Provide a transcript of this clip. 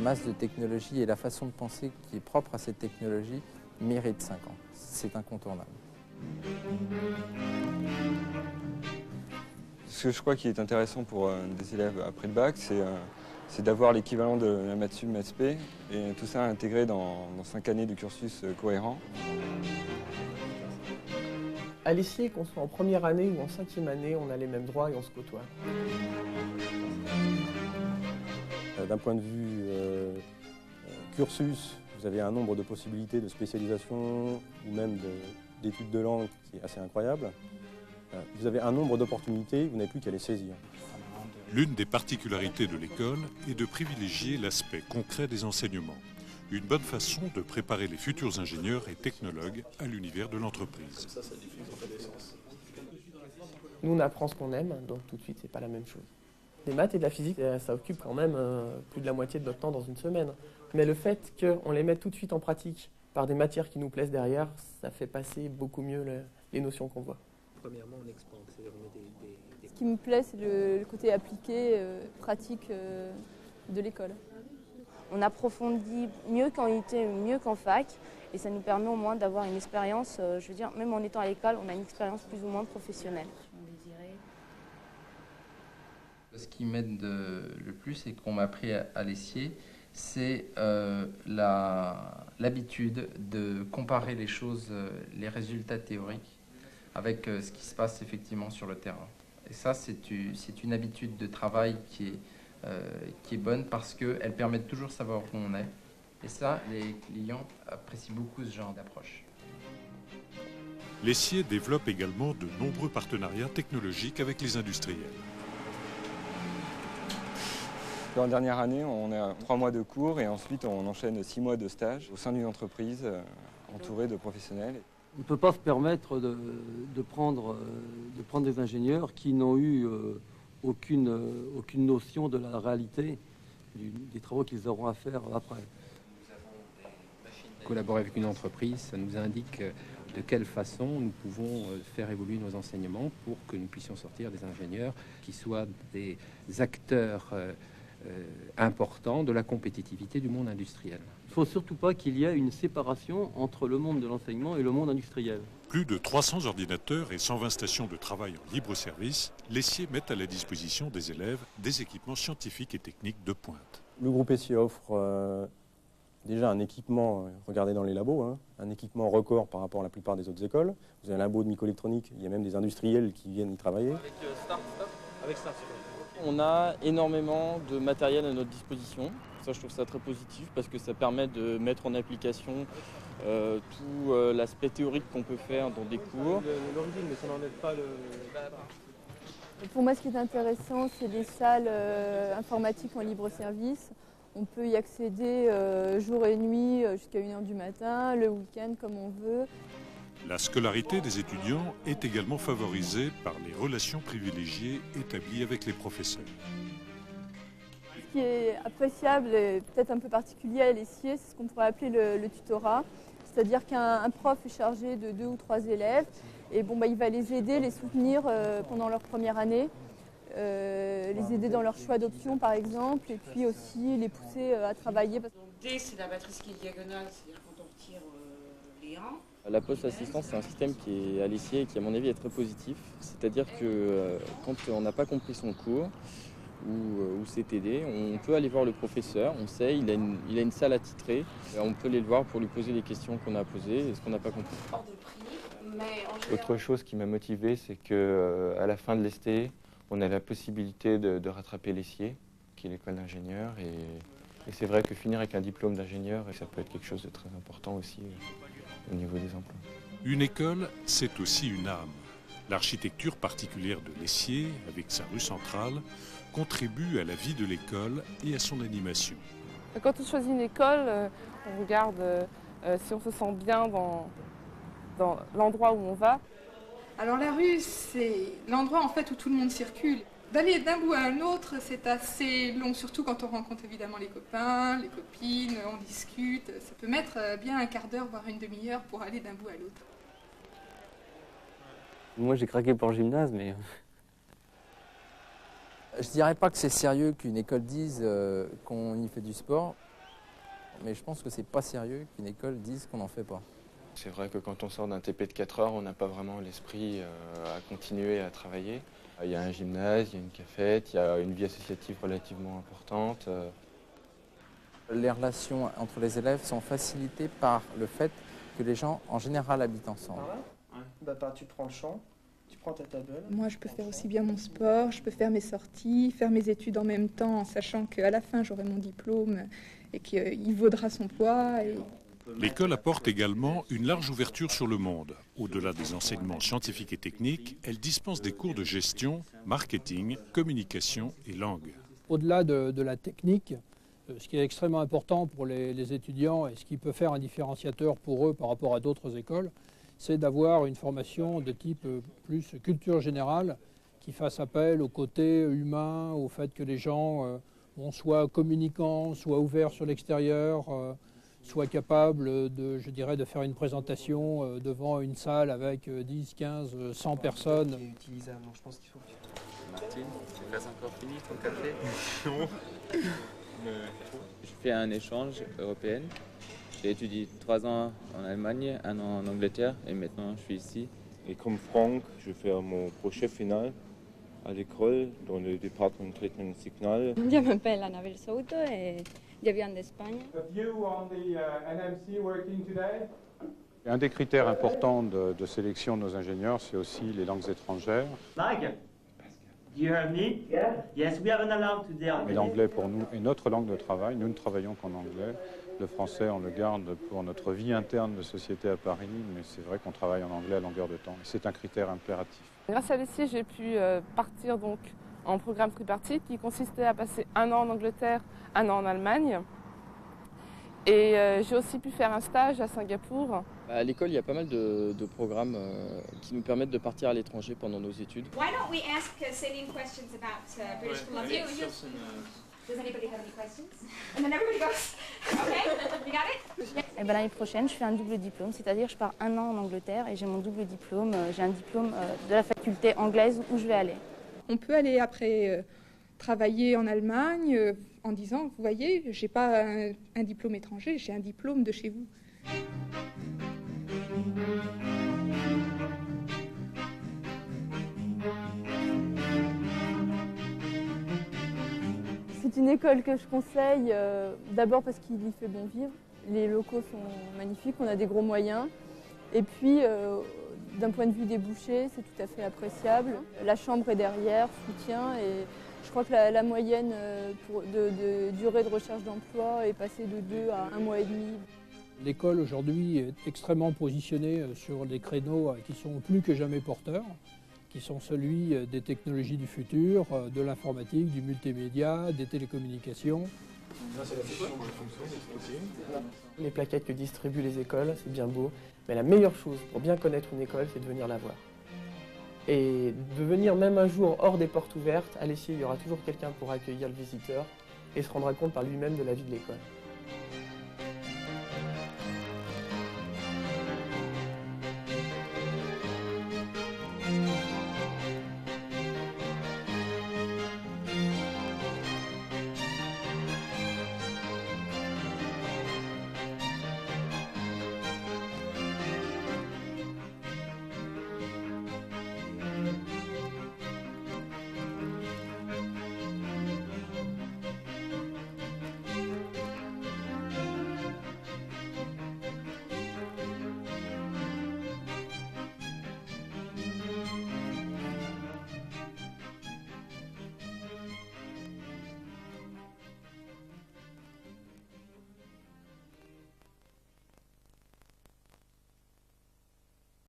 masse de technologie et la façon de penser qui est propre à cette technologie mérite 5 ans. C'est incontournable. Ce que je crois qui est intéressant pour des élèves après le bac, c'est d'avoir l'équivalent de la maths sup, maths spé, et tout ça intégré dans 5 années de cursus cohérent. À l'essier, qu'on soit en première année ou en 5e année, on a les mêmes droits et on se côtoie. D'un point de vue cursus, vous avez un nombre de possibilités de spécialisation ou même d'études de langue qui est assez incroyable. Vous avez un nombre d'opportunités, vous n'avez plus qu'à les saisir. L'une des particularités de l'école est de privilégier l'aspect concret des enseignements. Une bonne façon de préparer les futurs ingénieurs et technologues à l'univers de l'entreprise. Nous, on apprend ce qu'on aime, donc tout de suite, c'est pas la même chose. Les maths et de la physique, ça occupe quand même plus de la moitié de notre temps dans une semaine. Mais le fait qu'on les mette tout de suite en pratique par des matières qui nous plaisent derrière, ça fait passer beaucoup mieux les notions qu'on voit. Premièrement, on expande, c'est-à-dire on met des... Ce qui me plaît, c'est le côté appliqué, pratique de l'école. On approfondit mieux qu'en IT, mieux qu'en fac, et ça nous permet au moins d'avoir une expérience, je veux dire, même en étant à l'école, on a une expérience plus ou moins professionnelle. Ce qui m'aide le plus et qu'on m'a appris à l'essier, c'est l'habitude de comparer les choses, les résultats théoriques, avec ce qui se passe effectivement sur le terrain. Et ça, c'est une habitude de travail qui est bonne parce qu'elle permet de toujours savoir où on est. Et ça, les clients apprécient beaucoup ce genre d'approche. L'essier développe également de nombreux partenariats technologiques avec les industriels. En dernière année, on a 3 mois de cours et ensuite on enchaîne 6 mois de stage au sein d'une entreprise entourée de professionnels. On ne peut pas se permettre de prendre des ingénieurs qui n'ont eu aucune notion de la réalité des travaux qu'ils auront à faire après. Collaborer avec une entreprise, ça nous indique de quelle façon nous pouvons faire évoluer nos enseignements pour que nous puissions sortir des ingénieurs qui soient des acteurs importants de la compétitivité du monde industriel. Il ne faut surtout pas qu'il y ait une séparation entre le monde de l'enseignement et le monde industriel. Plus de 300 ordinateurs et 120 stations de travail en libre service, l'essier met à la disposition des élèves des équipements scientifiques et techniques de pointe. Le groupe essier offre déjà un équipement, regardez dans les labos, un équipement record par rapport à la plupart des autres écoles. Vous avez un labo de microélectronique, il y a même des industriels qui viennent y travailler. Avec Start. On a énormément de matériel à notre disposition. Ça, je trouve ça très positif parce que ça permet de mettre en application tout l'aspect théorique qu'on peut faire dans des cours. L'origine, mais ça n'enlève pas le... Pour moi, ce qui est intéressant, c'est les salles informatiques en libre service. On peut y accéder jour et nuit jusqu'à 1h du matin, le week-end comme on veut. La scolarité des étudiants est également favorisée par les relations privilégiées établies avec les professeurs. Ce qui est appréciable et peut-être un peu particulier à l'essier, c'est ce qu'on pourrait appeler le tutorat. C'est-à-dire qu'un prof est chargé de 2 ou 3 élèves et il va les aider, les soutenir pendant leur première année, les aider dans leur choix d'options par exemple, et puis aussi les pousser à travailler. D, c'est la matrice qui est diagonale, c'est-à-dire quand on retire les 1. La post-assistance, c'est un système qui est à l'essier et qui, à mon avis, est très positif. C'est-à-dire que quand on n'a pas compris son cours ou c'est aidé, on peut aller voir le professeur, on sait, il a une salle attitrée, on peut aller le voir pour lui poser les questions qu'on a posées et ce qu'on n'a pas compris. Hors de prix, mais en général... Autre chose qui m'a motivé, c'est qu'à la fin de l'EST, on a la possibilité de rattraper l'essier, qui est l'école d'ingénieur. Et c'est vrai que finir avec un diplôme d'ingénieur, ça peut être quelque chose de très important aussi au niveau des emplois. Une école, c'est aussi une âme. L'architecture particulière de l'essier, avec sa rue centrale, contribue à la vie de l'école et à son animation. Quand on choisit une école, on regarde si on se sent bien dans l'endroit où on va. Alors la rue, c'est l'endroit en fait où tout le monde circule. D'aller d'un bout à un autre, c'est assez long, surtout quand on rencontre évidemment les copains, les copines, on discute. Ça peut mettre bien un quart d'heure, voire une demi-heure pour aller d'un bout à l'autre. Moi, j'ai craqué pour le gymnase, mais... Je dirais pas que c'est sérieux qu'une école dise qu'on y fait du sport. Mais je pense que c'est pas sérieux qu'une école dise qu'on n'en fait pas. C'est vrai que quand on sort d'un TP de 4 heures, on n'a pas vraiment l'esprit à continuer à travailler. Il y a un gymnase, il y a une cafette, il y a une vie associative relativement importante. Les relations entre les élèves sont facilitées par le fait que les gens, en général, habitent ensemble. Tu prends le champ, tu prends ta table. Moi, je peux faire aussi bien mon sport, je peux faire mes sorties, faire mes études en même temps, en sachant qu'à la fin, j'aurai mon diplôme et qu'il vaudra son poids. L'école apporte également une large ouverture sur le monde. Au-delà des enseignements scientifiques et techniques, elle dispense des cours de gestion, marketing, communication et langue. Au-delà de la technique, ce qui est extrêmement important pour les étudiants et ce qui peut faire un différenciateur pour eux par rapport à d'autres écoles, c'est d'avoir une formation de type plus culture générale qui fasse appel au côté humain, au fait que les gens soient communicants, soient ouverts sur l'extérieur, soient capables de faire une présentation devant une salle avec 10, 15, 100 personnes. C'est utilisable, donc je pense qu'il faut que... Martine, tu n'as pas encore fini ton café? Non. Je fais un échange européen. J'ai étudié 3 ans en Allemagne, 1 an en Angleterre et maintenant je suis ici. Et comme Franck, je fais mon projet final à l'école dans le département de traitement signal. Je m'appelle Annabelle Souto et je viens d'Espagne. Un des critères importants de sélection de nos ingénieurs, c'est aussi les langues étrangères. Do you hear me? Yeah. Yes, we have an alarm today. Et l'anglais pour nous est notre langue de travail. Nous ne travaillons qu'en anglais. Le français, on le garde pour notre vie interne de société à Paris, mais c'est vrai qu'on travaille en anglais à longueur de temps. C'est un critère impératif. Grâce à l'ESSIE, j'ai pu partir donc en programme tripartite qui consistait à passer 1 an en Angleterre, 1 an en Allemagne. Et j'ai aussi pu faire un stage à Singapour. À l'école, il y a pas mal de programmes qui nous permettent de partir à l'étranger pendant nos études. Why don't we ask Celine questions about British Columbia? Does anybody have any questions? And then everybody goes, okay, you got it? Et ben, l'année prochaine, je fais un double diplôme, c'est-à-dire je pars 1 an en Angleterre et j'ai mon double diplôme. J'ai un diplôme de la faculté anglaise où je vais aller. On peut aller après travailler en Allemagne en disant, vous voyez, je n'ai pas un diplôme étranger, j'ai un diplôme de chez vous. C'est une école que je conseille, d'abord parce qu'il y fait bon vivre. Les locaux sont magnifiques, on a des gros moyens. Et puis, d'un point de vue débouché, c'est tout à fait appréciable. La chambre est derrière, soutien, et je crois que la moyenne de durée de recherche d'emploi est passée de 2 à 1 mois et demi. L'école aujourd'hui est extrêmement positionnée sur des créneaux qui sont plus que jamais porteurs, qui sont celui des technologies du futur, de l'informatique, du multimédia, des télécommunications. Les plaquettes que distribuent les écoles, c'est bien beau, mais la meilleure chose pour bien connaître une école, c'est de venir la voir. Et de venir même un jour hors des portes ouvertes, à l'ESSIE, il y aura toujours quelqu'un pour accueillir le visiteur et se rendra compte par lui-même de la vie de l'école.